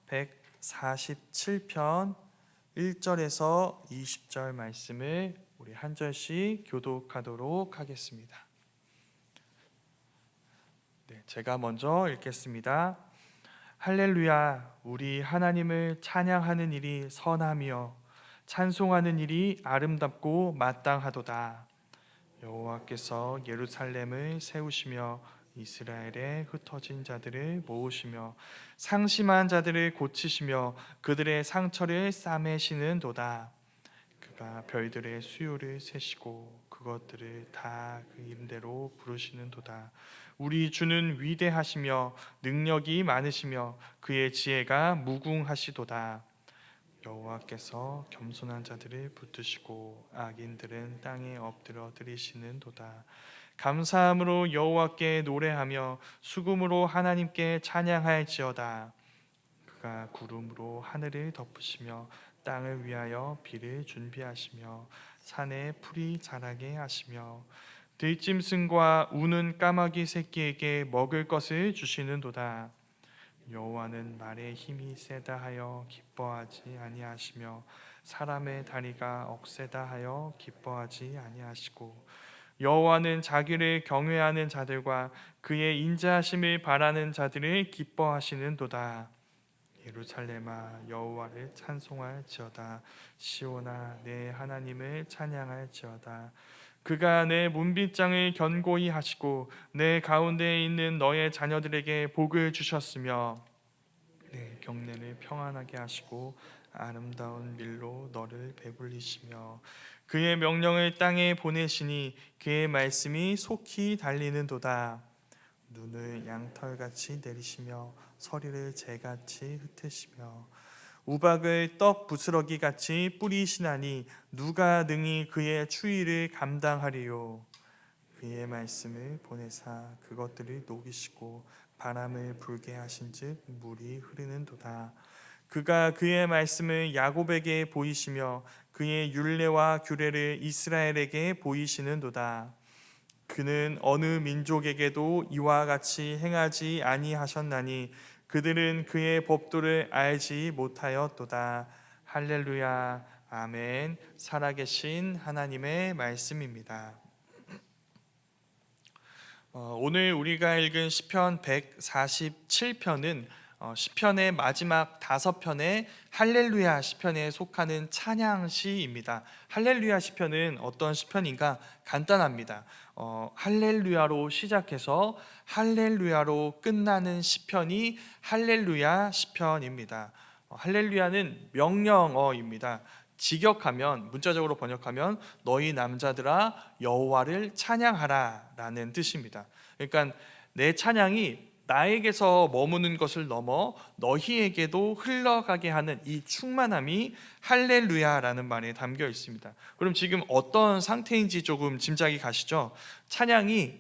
147편 1절에서 20절 말씀을 우리 한 절씩 교독하도록 하겠습니다. 제가 먼저 읽겠습니다. 할렐루야, 우리 하나님을 찬양하는 일이 선하며 찬송하는 일이 아름답고 마땅하도다. 여호와께서 예루살렘을 세우시며 이스라엘에 흩어진 자들을 모으시며 상심한 자들을 고치시며 그들의 상처를 싸매시는도다. 그가 별들의 수요를 세시고 그것들을 다 그 이름대로 부르시는도다. 우리 주는 위대하시며 능력이 많으시며 그의 지혜가 무궁하시도다. 여호와께서 겸손한 자들을 붙드시고 악인들은 땅에 엎드려 드리시는도다. 감사함으로 여호와께 노래하며 수금으로 하나님께 찬양할지어다. 그가 구름으로 하늘을 덮으시며 땅을 위하여 비를 준비하시며 산에 풀이 자라게 하시며 들짐승과 우는 까마귀 새끼에게 먹을 것을 주시는도다. 여호와는 말에 힘이 세다 하여 기뻐하지 아니하시며 사람의 다리가 억세다 하여 기뻐하지 아니하시고 여호와는 자기를 경외하는 자들과 그의 인자하심을 바라는 자들을 기뻐하시는도다. 예루살렘아, 여호와를 찬송할지어다. 시온아, 내 하나님을 찬양할지어다. 그가 내 문빗장을 견고히 하시고 내 가운데에 있는 너의 자녀들에게 복을 주셨으며 내 경내를 평안하게 하시고 아름다운 밀로 너를 배불리시며 그의 명령을 땅에 보내시니 그의 말씀이 속히 달리는도다. 눈을 양털같이 내리시며 서리를 재같이 흩으시며 우박을 떡 부스러기 같이 뿌리시나니 누가 능히 그의 추위를 감당하리요. 그의 말씀을 보내사 그것들을 녹이시고 바람을 불게 하신즉 물이 흐르는도다. 그가 그의 말씀을 야곱에게 보이시며 그의 율례와 규례를 이스라엘에게 보이시는도다. 그는 어느 민족에게도 이와 같이 행하지 아니하셨나니 그들은 그의 법도를 알지 못하였도다. 할렐루야, 아멘. 살아계신 하나님의 말씀입니다. 오늘 우리가 읽은 시편 147편은 시편의 마지막 5편의 할렐루야 시편에 속하는 찬양시입니다. 할렐루야 시편은 어떤 시편인가? 간단합니다. 할렐루야로 시작해서 할렐루야로 끝나는 시편이 할렐루야 시편입니다. 할렐루야는 명령어입니다. 직역하면, 문자적으로 번역하면 너희 남자들아 여호와를 찬양하라 라는 뜻입니다. 그러니까 내 찬양이 나에게서 머무는 것을 넘어 너희에게도 흘러가게 하는 이 충만함이 할렐루야라는 말에 담겨 있습니다. 그럼 지금 어떤 상태인지 조금 짐작이 가시죠? 찬양이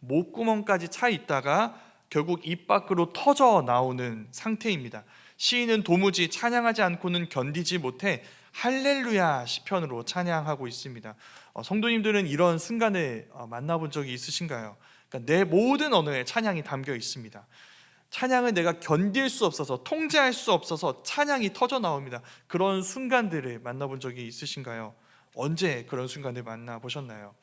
목구멍까지 차 있다가 결국 입 밖으로 터져 나오는 상태입니다. 시인은 도무지 찬양하지 않고는 견디지 못해 할렐루야 시편으로 찬양하고 있습니다. 성도님들은 이런 순간을 만나본 적이 있으신가요? 그러니까 내 모든 언어에 찬양이 담겨 있습니다. 찬양을 내가 견딜 수 없어서, 통제할 수 없어서 찬양이 터져 나옵니다. 그런 순간들을 만나본 적이 있으신가요? 언제 그런 순간을 만나보셨나요?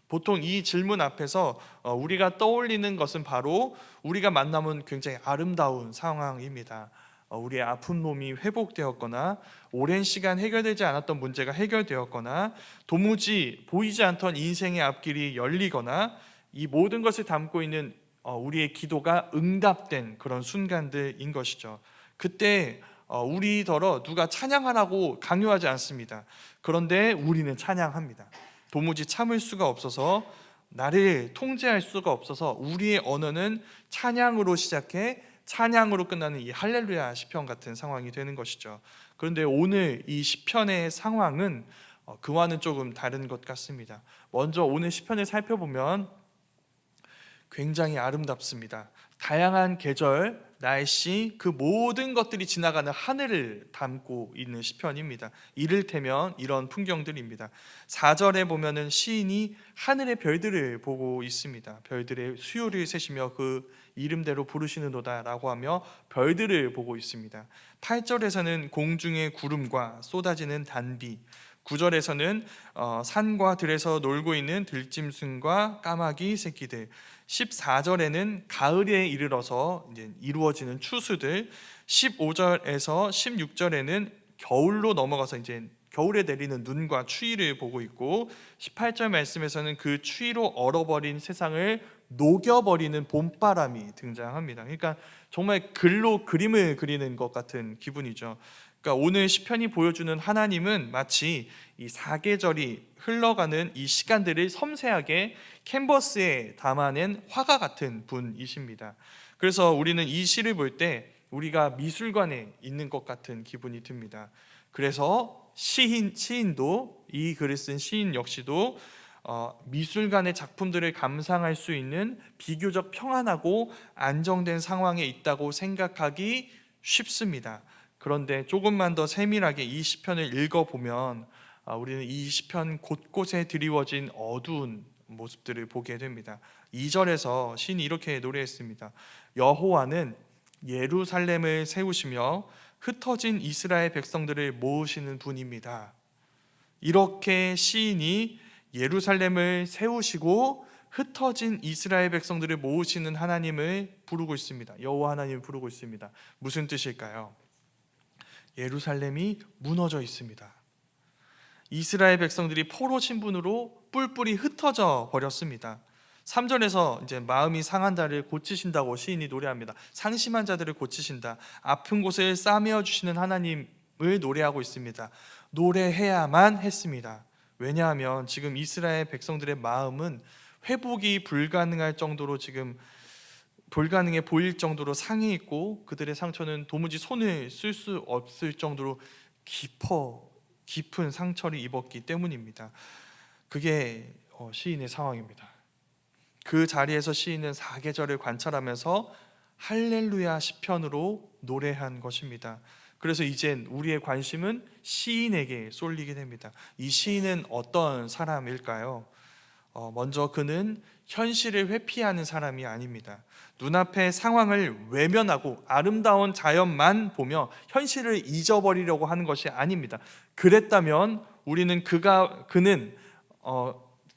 보통 이 질문 앞에서 우리가 떠올리는 것은 바로 우리가 만나면 굉장히 아름다운 상황입니다. 우리의 아픈 몸이 회복되었거나 오랜 시간 해결되지 않았던 문제가 해결되었거나 도무지 보이지 않던 인생의 앞길이 열리거나 이 모든 것을 담고 있는 우리의 기도가 응답된 그런 순간들인 것이죠. 그때 우리더러 누가 찬양하라고 강요하지 않습니다. 그런데 우리는 찬양합니다. 도무지 참을 수가 없어서, 나를 통제할 수가 없어서 우리의 언어는 찬양으로 시작해 찬양으로 끝나는 이 할렐루야 시편 같은 상황이 되는 것이죠. 그런데 오늘 이 시편의 상황은 그와는 조금 다른 것 같습니다. 먼저 오늘 시편을 살펴보면 굉장히 아름답습니다. 다양한 계절, 날씨, 그 모든 것들이 지나가는 하늘을 담고 있는 시편입니다. 이를테면 이런 풍경들입니다. 4절에 보면은 시인이 하늘의 별들을 보고 있습니다. 별들의 수요를 세시며 그 이름대로 부르시는도다라고 하며 별들을 보고 있습니다. 8절에서는 공중의 구름과 쏟아지는 단비, 9절에서는 산과 들에서 놀고 있는 들짐승과 까마귀 새끼들, 14절에는 가을에 이르러서 이제 이루어지는 추수들, 15절에서 16절에는 겨울로 넘어가서 이제 겨울에 내리는 눈과 추위를 보고 있고, 18절 말씀에서는 그 추위로 얼어버린 세상을 녹여버리는 봄바람이 등장합니다. 그러니까 정말 글로 그림을 그리는 것 같은 기분이죠. 그러니까 오늘 시편이 보여주는 하나님은 마치 이 사계절이 흘러가는 이 시간들을 섬세하게 캔버스에 담아낸 화가 같은 분이십니다. 그래서 우리는 이 시를 볼 때 우리가 미술관에 있는 것 같은 기분이 듭니다. 그래서 시인도, 이 글을 쓴 시인 역시도 미술관의 작품들을 감상할 수 있는 비교적 평안하고 안정된 상황에 있다고 생각하기 쉽습니다. 그런데 조금만 더 세밀하게 이 시편을 읽어보면 우리는 이 시편 곳곳에 드리워진 어두운 모습들을 보게 됩니다. 2절에서 시인이 이렇게 노래했습니다. 여호와는 예루살렘을 세우시며 흩어진 이스라엘 백성들을 모으시는 분입니다. 이렇게 시인이 예루살렘을 세우시고 흩어진 이스라엘 백성들을 모으시는 하나님을 부르고 있습니다. 여호와 하나님을 부르고 있습니다. 무슨 뜻일까요? 예루살렘이 무너져 있습니다. 이스라엘 백성들이 포로 신분으로 뿔뿔이 흩어져 버렸습니다. 3절에서 이제 마음이 상한 자를 고치신다고 시인이 노래합니다. 상심한 자들을 고치신다. 아픈 곳을 싸매어 주시는 하나님을 노래하고 있습니다. 노래해야만 했습니다. 왜냐하면 지금 이스라엘 백성들의 마음은 회복이 불가능할 정도로 지금 불가능해 보일 정도로 상해 있고, 그들의 상처는 도무지 손을 쓸 수 없을 정도로 깊은 상처를 입었기 때문입니다. 그게 시인의 상황입니다. 그 자리에서 시인은 사계절을 관찰하면서 할렐루야 시편으로 노래한 것입니다. 그래서 이젠 우리의 관심은 시인에게 쏠리게 됩니다. 이 시인은 어떤 사람일까요? 먼저 그는 현실을 회피하는 사람이 아닙니다. 눈앞의 상황을 외면하고 아름다운 자연만 보며 현실을 잊어버리려고 하는 것이 아닙니다. 그랬다면 그는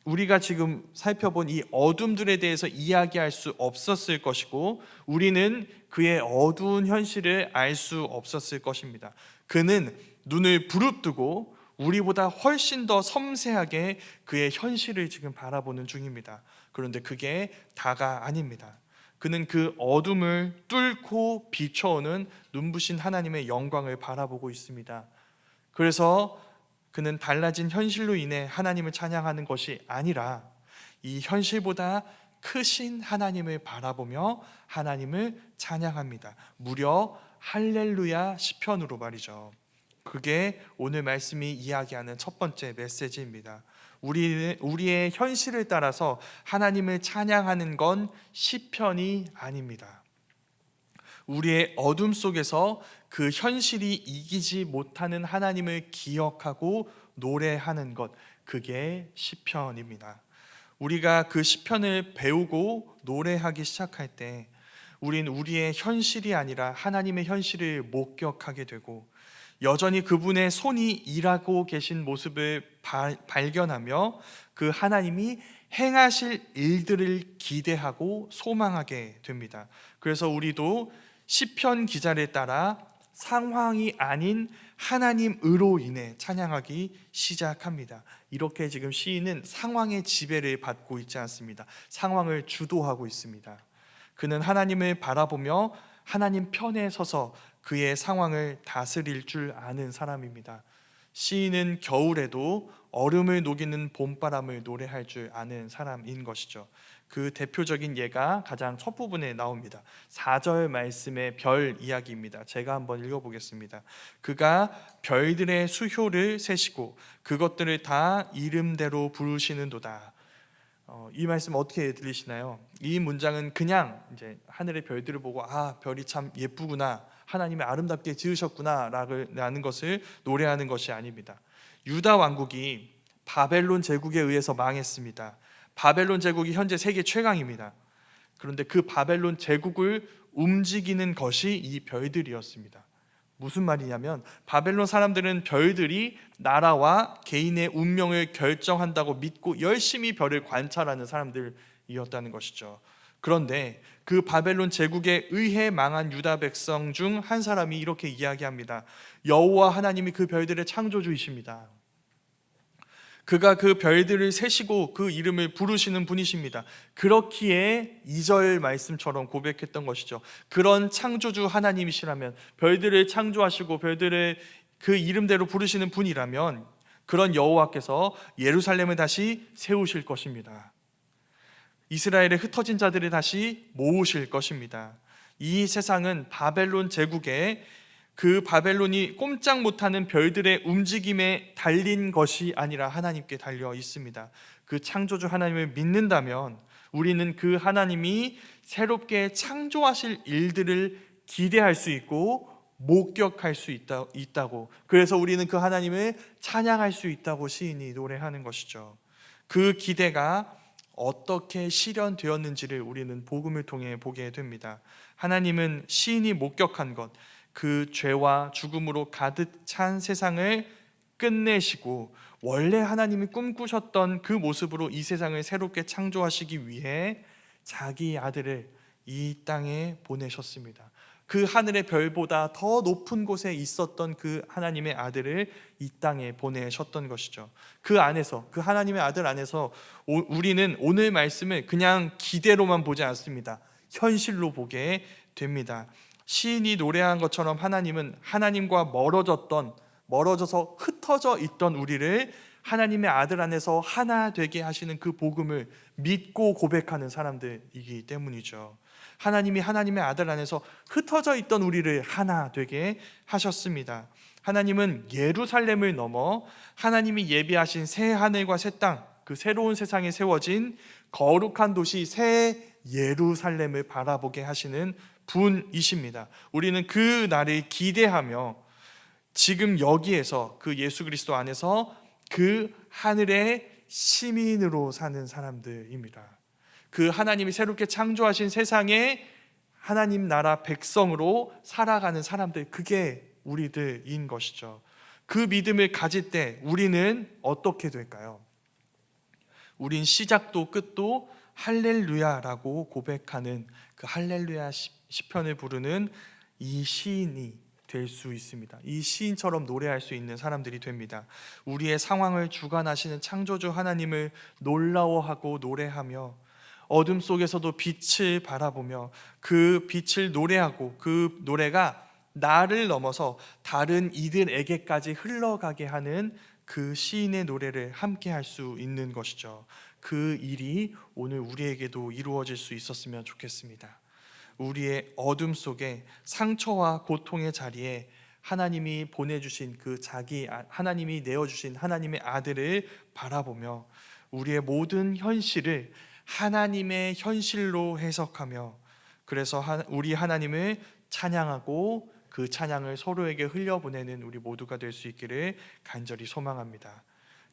우리가 지금 살펴본 이 어둠들에 대해서 이야기할 수 없었을 것이고, 우리는 그의 어두운 현실을 알 수 없었을 것입니다. 그는 눈을 부릅뜨고 우리보다 훨씬 더 섬세하게 그의 현실을 지금 바라보는 중입니다. 그런데 그게 다가 아닙니다. 그는 그 어둠을 뚫고 비춰오는 눈부신 하나님의 영광을 바라보고 있습니다. 그래서 그는 달라진 현실로 인해 하나님을 찬양하는 것이 아니라 이 현실보다 크신 하나님을 바라보며 하나님을 찬양합니다. 무려 할렐루야 시편으로 말이죠. 그게 오늘 말씀이 이야기하는 첫 번째 메시지입니다. 우리의 현실을 따라서 하나님을 찬양하는 건 시편이 아닙니다. 우리의 어둠 속에서 그 현실이 이기지 못하는 하나님을 기억하고 노래하는 것, 그게 시편입니다. 우리가 그 시편을 배우고 노래하기 시작할 때 우린 우리의 현실이 아니라 하나님의 현실을 목격하게 되고, 여전히 그분의 손이 일하고 계신 모습을 발견하며 그 하나님이 행하실 일들을 기대하고 소망하게 됩니다. 그래서 우리도 시편 기자를 따라 상황이 아닌 하나님으로 인해 찬양하기 시작합니다. 이렇게 지금 시인은 상황의 지배를 받고 있지 않습니다. 상황을 주도하고 있습니다. 그는 하나님을 바라보며 하나님 편에 서서 그의 상황을 다스릴 줄 아는 사람입니다. 시인은 겨울에도 얼음을 녹이는 봄바람을 노래할 줄 아는 사람인 것이죠. 그 대표적인 예가 가장 첫 부분에 나옵니다. 4절 말씀의 별 이야기입니다. 제가 한번 읽어보겠습니다. 그가 별들의 수효를 세시고 그것들을 다 이름대로 부르시는도다. 이 말씀 어떻게 들리시나요? 이 문장은 그냥 이제 하늘의 별들을 보고 별이 참 예쁘구나, 하나님이 아름답게 지으셨구나라는 것을 노래하는 것이 아닙니다. 유다 왕국이 바벨론 제국에 의해서 망했습니다. 바벨론 제국이 현재 세계 최강입니다. 그런데 그 바벨론 제국을 움직이는 것이 이 별들이었습니다. 무슨 말이냐면 바벨론 사람들은 별들이 나라와 개인의 운명을 결정한다고 믿고 열심히 별을 관찰하는 사람들이었다는 것이죠. 그런데 그 바벨론 제국에 의해 망한 유다 백성 중 한 사람이 이렇게 이야기합니다. 여호와 하나님이 그 별들의 창조주이십니다. 그가 그 별들을 세시고 그 이름을 부르시는 분이십니다. 그렇기에 2절 말씀처럼 고백했던 것이죠. 그런 창조주 하나님이시라면, 별들을 창조하시고 별들을 그 이름대로 부르시는 분이라면 그런 여호와께서 예루살렘을 다시 세우실 것입니다. 이스라엘의 흩어진 자들을 다시 모으실 것입니다. 이 세상은 바벨론 제국에 그 바벨론이 꼼짝 못하는 별들의 움직임에 달린 것이 아니라 하나님께 달려 있습니다. 그 창조주 하나님을 믿는다면 우리는 그 하나님이 새롭게 창조하실 일들을 기대할 수 있고 목격할 수 있다고, 그래서 우리는 그 하나님을 찬양할 수 있다고 시인이 노래하는 것이죠. 그 기대가 어떻게 실현되었는지를 우리는 복음을 통해 보게 됩니다. 하나님은 시인이 목격한 것, 그 죄와 죽음으로 가득 찬 세상을 끝내시고 원래 하나님이 꿈꾸셨던 그 모습으로 이 세상을 새롭게 창조하시기 위해 자기 아들을 이 땅에 보내셨습니다. 그 하늘의 별보다 더 높은 곳에 있었던 그 하나님의 아들을 이 땅에 보내셨던 것이죠. 그 안에서, 그 하나님의 아들 안에서 우리는 오늘 말씀을 그냥 기대로만 보지 않습니다. 현실로 보게 됩니다. 시인이 노래한 것처럼 하나님은 하나님과 멀어져서 흩어져 있던 우리를 하나님의 아들 안에서 하나 되게 하시는 그 복음을 믿고 고백하는 사람들이기 때문이죠. 하나님이 하나님의 아들 안에서 흩어져 있던 우리를 하나 되게 하셨습니다. 하나님은 예루살렘을 넘어 하나님이 예비하신 새 하늘과 새 땅, 그 새로운 세상에 세워진 거룩한 도시 새 예루살렘을 바라보게 하시는 분이십니다. 우리는 그 날을 기대하며 지금 여기에서 그 예수 그리스도 안에서 그 하늘의 시민으로 사는 사람들입니다. 그 하나님이 새롭게 창조하신 세상에 하나님 나라 백성으로 살아가는 사람들, 그게 우리들인 것이죠. 그 믿음을 가질 때 우리는 어떻게 될까요? 우린 시작도 끝도 할렐루야라고 고백하는 그 할렐루야 시편을 부르는 이 시인이 될 수 있습니다. 이 시인처럼 노래할 수 있는 사람들이 됩니다. 우리의 상황을 주관하시는 창조주 하나님을 놀라워하고 노래하며 어둠 속에서도 빛을 바라보며 그 빛을 노래하고 그 노래가 나를 넘어서 다른 이들에게까지 흘러가게 하는 그 시인의 노래를 함께 할 수 있는 것이죠. 그 일이 오늘 우리에게도 이루어질 수 있었으면 좋겠습니다. 우리의 어둠 속에 상처와 고통의 자리에 하나님이 보내주신 하나님이 내어주신 하나님의 아들을 바라보며 우리의 모든 현실을 하나님의 현실로 해석하며, 그래서 우리 하나님을 찬양하고 그 찬양을 서로에게 흘려보내는 우리 모두가 될 수 있기를 간절히 소망합니다.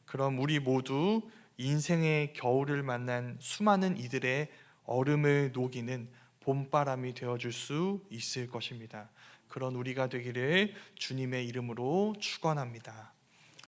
그럼 우리 모두 인생의 겨울을 만난 수많은 이들의 얼음을 녹이는 봄바람이 되어줄 수 있을 것입니다. 그런 우리가 되기를 주님의 이름으로 축원합니다.